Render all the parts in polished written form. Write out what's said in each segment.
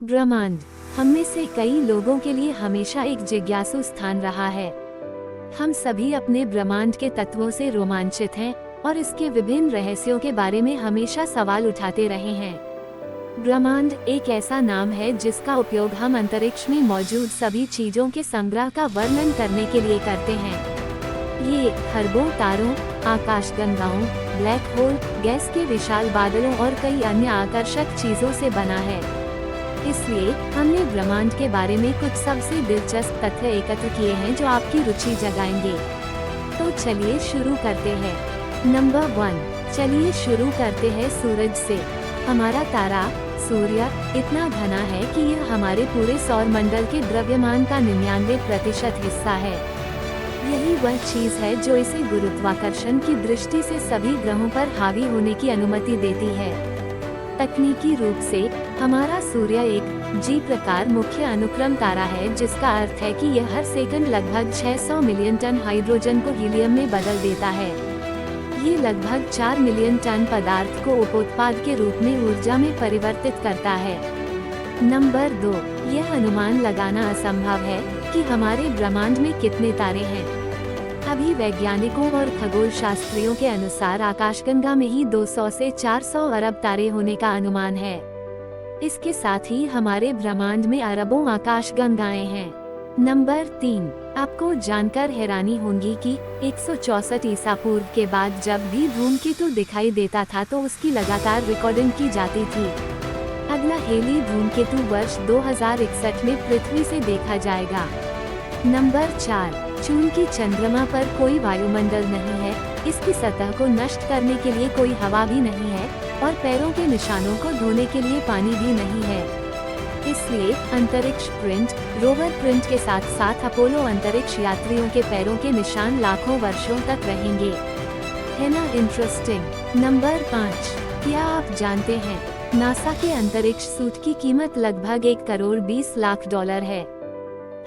ब्रह्मांड हम में से कई लोगों के लिए हमेशा एक जिज्ञासु स्थान रहा है। हम सभी अपने ब्रह्मांड के तत्वों से रोमांचित हैं और इसके विभिन्न रहस्यों के बारे में हमेशा सवाल उठाते रहे हैं। ब्रह्मांड एक ऐसा नाम है जिसका उपयोग हम अंतरिक्ष में मौजूद सभी चीजों के संग्रह का वर्णन करने के लिए करते हैं। ये खरबों तारों, आकाशगंगाओं, ब्लैक होल, गैस के विशाल बादलों और कई अन्य आकर्षक चीजों से बना है। इसलिए हमने ब्रह्मांड के बारे में कुछ सबसे दिलचस्प तथ्य एकत्र किए हैं जो आपकी रुचि जगाएंगे। तो चलिए शुरू करते हैं। नंबर 1, चलिए शुरू करते हैं सूरज से। हमारा तारा सूर्य इतना घना है कि यह हमारे पूरे सौर मंडल के द्रव्यमान का 99% हिस्सा है। यही वह चीज है जो इसे गुरुत्वाकर्षण की दृष्टि से सभी ग्रहों पर हावी होने की अनुमति देती है। तकनीकी रूप से हमारा सूर्य एक जी प्रकार मुख्य अनुक्रम तारा है, जिसका अर्थ है कि यह हर सेकंड लगभग 600 मिलियन टन हाइड्रोजन को हीलियम में बदल देता है। ये लगभग 4 मिलियन टन पदार्थ को उपोत्पाद के रूप में ऊर्जा में परिवर्तित करता है। नंबर 2, यह अनुमान लगाना असंभव है कि हमारे ब्रह्मांड में कितने तारे हैं। अभी वैज्ञानिकों और खगोल शास्त्रियों के अनुसार आकाशगंगा में ही 200 से 400 अरब तारे होने का अनुमान है। इसके साथ ही हमारे ब्रह्मांड में अरबों आकाशगंगाएं हैं। नंबर 3, आपको जानकर हैरानी होगी कि 164 ईसा पूर्व के बाद जब भी धूमकेतु दिखाई देता था तो उसकी लगातार रिकॉर्डिंग की जाती थी। अगला हेली धूमकेतु वर्ष 2061 में पृथ्वी से देखा जाएगा। नंबर 4, चूंकि चंद्रमा पर कोई वायुमंडल नहीं है, इसकी सतह को नष्ट करने के लिए कोई हवा भी नहीं है और पैरों के निशानों को धोने के लिए पानी भी नहीं है। इसलिए अंतरिक्ष प्रिंट, रोवर प्रिंट के साथ साथ अपोलो अंतरिक्ष यात्रियों के पैरों के निशान लाखों वर्षों तक रहेंगे। है ना इंटरेस्टिंग। नंबर 5, क्या आप जानते हैं नासा के अंतरिक्ष सूट की कीमत लगभग 1 करोड़ 20 लाख डॉलर है।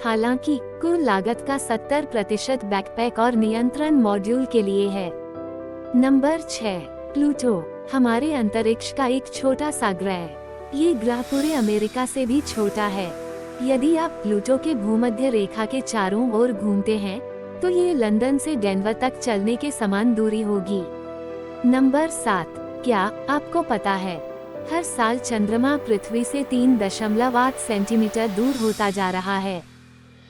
हालांकि कुल लागत का 70% बैकपैक और नियंत्रण मॉड्यूल के लिए है। नंबर 6, प्लूटो हमारे अंतरिक्ष का एक छोटा सा ग्रह। ये ग्रह पूरे अमेरिका से भी छोटा है। यदि आप प्लूटो के भूमध्य रेखा के चारों ओर घूमते हैं तो ये लंदन से डेनवर तक चलने के समान दूरी होगी। नंबर 7, क्या आपको पता है हर साल चंद्रमा पृथ्वी से 3.8 सेंटीमीटर दूर होता जा रहा है।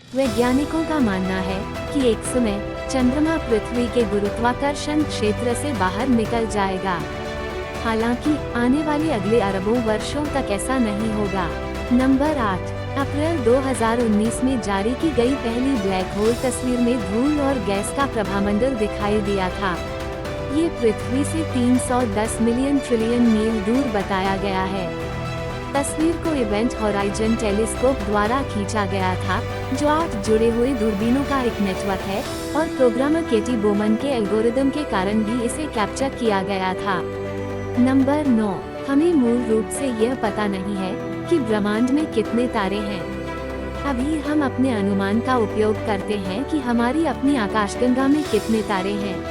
वैज्ञानिकों का मानना है कि एक समय चंद्रमा पृथ्वी के गुरुत्वाकर्षण क्षेत्र से बाहर निकल जाएगा। हालांकि आने वाले अगले अरबों वर्षों तक ऐसा नहीं होगा। नंबर 8, अप्रैल 2019 में जारी की गई पहली ब्लैक होल तस्वीर में धूल और गैस का प्रभामंडल दिखाई दिया था। ये पृथ्वी से 310 मिलियन ट्रिलियन मील दूर बताया गया है। तस्वीर को इवेंट होराइजन टेलीस्कोप द्वारा खींचा गया था, जो 8 जुड़े हुए दूरबीनों का एक नेटवर्क है और प्रोग्रामर केटी बोमन के एल्गोरिदम के कारण भी इसे कैप्चर किया गया था। नंबर 9, हमें मूल रूप से यह पता नहीं है कि ब्रह्मांड में कितने तारे हैं। अभी हम अपने अनुमान का उपयोग करते हैं कि हमारी अपनी आकाशगंगा में कितने तारे हैं।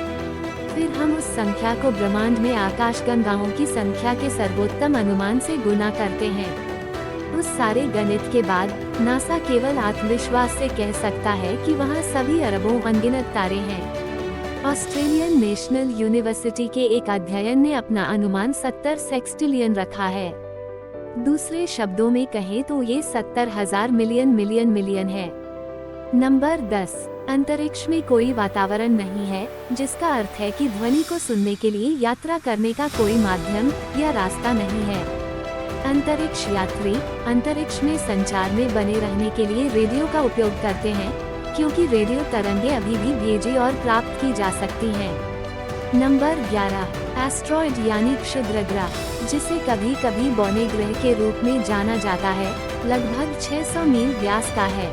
फिर हम उस संख्या को ब्रह्मांड में आकाशगंगाओं की संख्या के सर्वोत्तम अनुमान से गुना करते हैं। उस सारे गणित के बाद नासा केवल आत्मविश्वास से कह सकता है कि वहाँ सभी अरबों अनगिनत तारे हैं। ऑस्ट्रेलियन नेशनल यूनिवर्सिटी के एक अध्ययन ने अपना अनुमान 70 सेक्सटिलियन रखा है। दूसरे शब्दों में कहें तो ये 70,000 मिलियन मिलियन मिलियन है। नंबर 10, अंतरिक्ष में कोई वातावरण नहीं है, जिसका अर्थ है कि ध्वनि को सुनने के लिए यात्रा करने का कोई माध्यम या रास्ता नहीं है। अंतरिक्ष यात्री अंतरिक्ष में संचार में बने रहने के लिए रेडियो का उपयोग करते हैं, क्योंकि रेडियो तरंगें अभी भी भेजी और प्राप्त की जा सकती हैं। नंबर 11, एस्ट्रॉयड यानी क्षुद्र ग्रह, जिसे कभी कभी बौने ग्रह के रूप में जाना जाता है, लगभग 600 मील व्यास का है।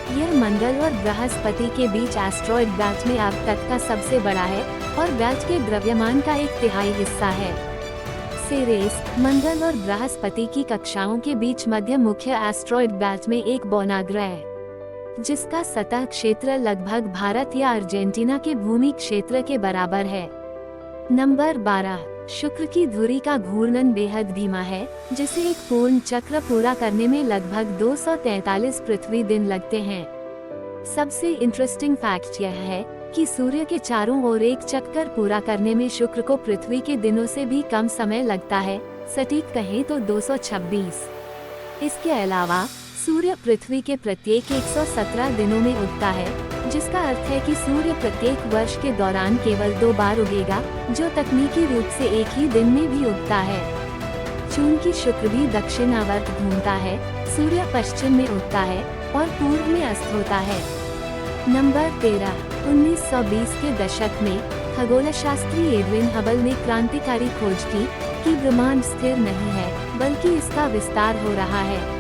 यह मंगल और बृहस्पति के बीच एस्ट्रॉयड बेल्ट में अब तक का सबसे बड़ा है और बेल्ट के द्रव्यमान का 1/3 हिस्सा है। सेरेस मंगल और बृहस्पति की कक्षाओं के बीच मध्य मुख्य एस्ट्रॉयड बेल्ट में एक बौना ग्रह, जिसका सतह क्षेत्र लगभग भारत या अर्जेंटीना के भूमि क्षेत्र के बराबर है। नंबर 12, शुक्र की धुरी का घूर्णन बेहद धीमा है, जिसे एक पूर्ण चक्र पूरा करने में लगभग 243 पृथ्वी दिन लगते हैं। सबसे इंटरेस्टिंग फैक्ट यह है कि सूर्य के चारों ओर एक चक्कर पूरा करने में शुक्र को पृथ्वी के दिनों से भी कम समय लगता है, सटीक कहें तो 226। इसके अलावा सूर्य पृथ्वी के प्रत्येक 117 दिनों में उगता है, जिसका अर्थ है कि सूर्य प्रत्येक वर्ष के दौरान केवल 2 बार उगेगा, जो तकनीकी रूप से एक ही दिन में भी उगता है। चूंकि शुक्र भी दक्षिणावर्त घूमता है, सूर्य पश्चिम में उगता है और पूर्व में अस्त होता है। नंबर 13। 1920 के दशक में खगोलशास्त्री एडविन हबल ने क्रांतिकारी खोज की कि ब्रह्मांड स्थिर नहीं है, बल्कि इसका विस्तार हो रहा है।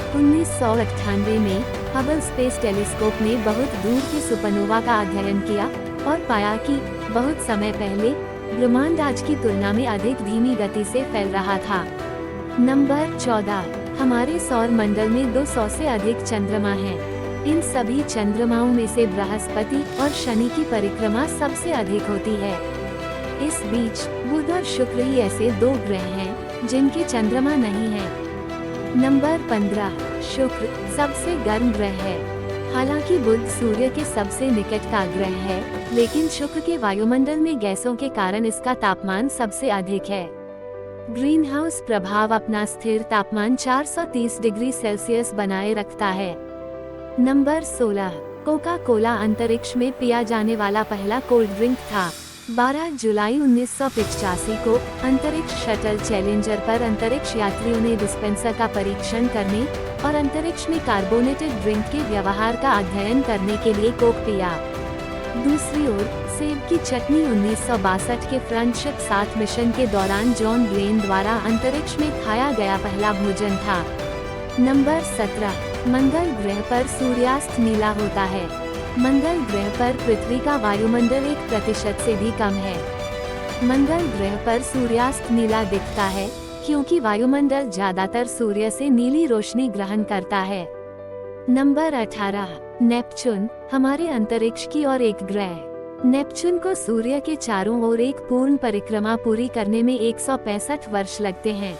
1998 में हबल स्पेस टेलीस्कोप ने बहुत दूर के सुपरनोवा का अध्ययन किया और पाया कि बहुत समय पहले ब्रह्मांड आज की तुलना में अधिक धीमी गति से फैल रहा था। नंबर 14। हमारे सौर मंडल में 200 से अधिक चंद्रमा हैं। इन सभी चंद्रमाओं में से बृहस्पति और शनि की परिक्रमा सबसे अधिक होती है। इस बीच बुध और शुक्र ही ऐसे 2 ग्रह हैं जिनके चंद्रमा नहीं हैं। नंबर 15। शुक्र सबसे गर्म ग्रह है। हालांकि बुध सूर्य के सबसे निकट का ग्रह है, लेकिन शुक्र के वायुमंडल में गैसों के कारण इसका तापमान सबसे अधिक है। ग्रीन हाउस प्रभाव अपना स्थिर तापमान 430 डिग्री सेल्सियस बनाए रखता है। नंबर 16। कोका कोला अंतरिक्ष में पिया जाने वाला पहला कोल्ड ड्रिंक था। 12 जुलाई 1985 को अंतरिक्ष शटल चैलेंजर पर अंतरिक्ष यात्रियों ने डिस्पेंसर का परीक्षण करने और अंतरिक्ष में कार्बोनेटेड ड्रिंक के व्यवहार का अध्ययन करने के लिए कोक पिया। दूसरी ओर सेब की चटनी 1962 के फ्रेंडशिप 7 मिशन के दौरान जॉन ग्लेन द्वारा अंतरिक्ष में खाया गया पहला भोजन था। नंबर 17। मंगल ग्रह पर सूर्यास्त नीला होता है। मंगल ग्रह पर पृथ्वी का वायुमंडल 1% से भी कम है। मंगल ग्रह पर सूर्यास्त नीला दिखता है क्योंकि वायुमंडल ज्यादातर सूर्य से नीली रोशनी ग्रहण करता है। नंबर 18। नेपच्यून हमारे अंतरिक्ष की और एक ग्रह। नेपच्यून को सूर्य के चारों ओर एक पूर्ण परिक्रमा पूरी करने में 165 वर्ष लगते हैं।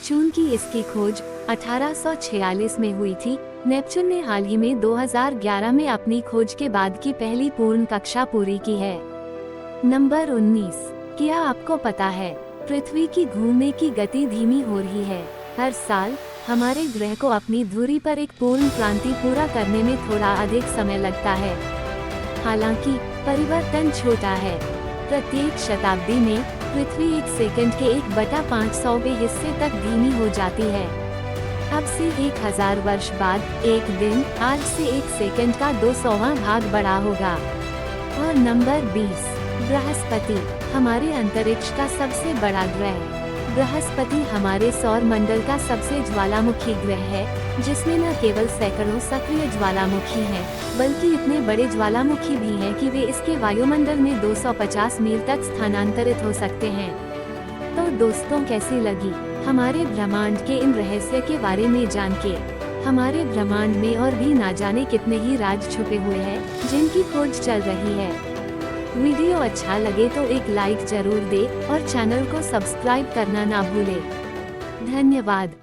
चूंकि इसकी खोज 1846 में हुई थी, नेपच्यून ने हाल ही में 2011 में अपनी खोज के बाद की पहली पूर्ण कक्षा पूरी की है। नंबर 19। क्या आपको पता है पृथ्वी की घूमने की गति धीमी हो रही है। हर साल हमारे ग्रह को अपनी धुरी पर एक पूर्ण क्रांति पूरा करने में थोड़ा अधिक समय लगता है। हालांकि परिवर्तन छोटा है। प्रत्येक शताब्दी में पृथ्वी 1 सेकंड के 1/500वें हिस्से तक धीमी हो जाती है। अब से 1000 वर्ष बाद एक दिन आज से 1 सेकंड का 200वां भाग बड़ा होगा। और नंबर 20। बृहस्पति हमारे अंतरिक्ष का सबसे बड़ा ग्रह। बृहस्पति हमारे सौर मंडल का सबसे ज्वालामुखी ग्रह है, जिसमें न केवल सैकड़ों सक्रिय ज्वालामुखी हैं, बल्कि इतने बड़े ज्वालामुखी भी हैं कि वे इसके वायुमंडल में 250 मील तक स्थानांतरित हो सकते हैं। तो दोस्तों, कैसी लगी हमारे ब्रह्मांड के इन रहस्य के बारे में जान के। हमारे ब्रह्मांड में और भी ना जाने कितने ही राज छुपे हुए हैं जिनकी खोज चल रही है। वीडियो अच्छा लगे तो एक लाइक जरूर दे और चैनल को सब्सक्राइब करना ना भूले। धन्यवाद।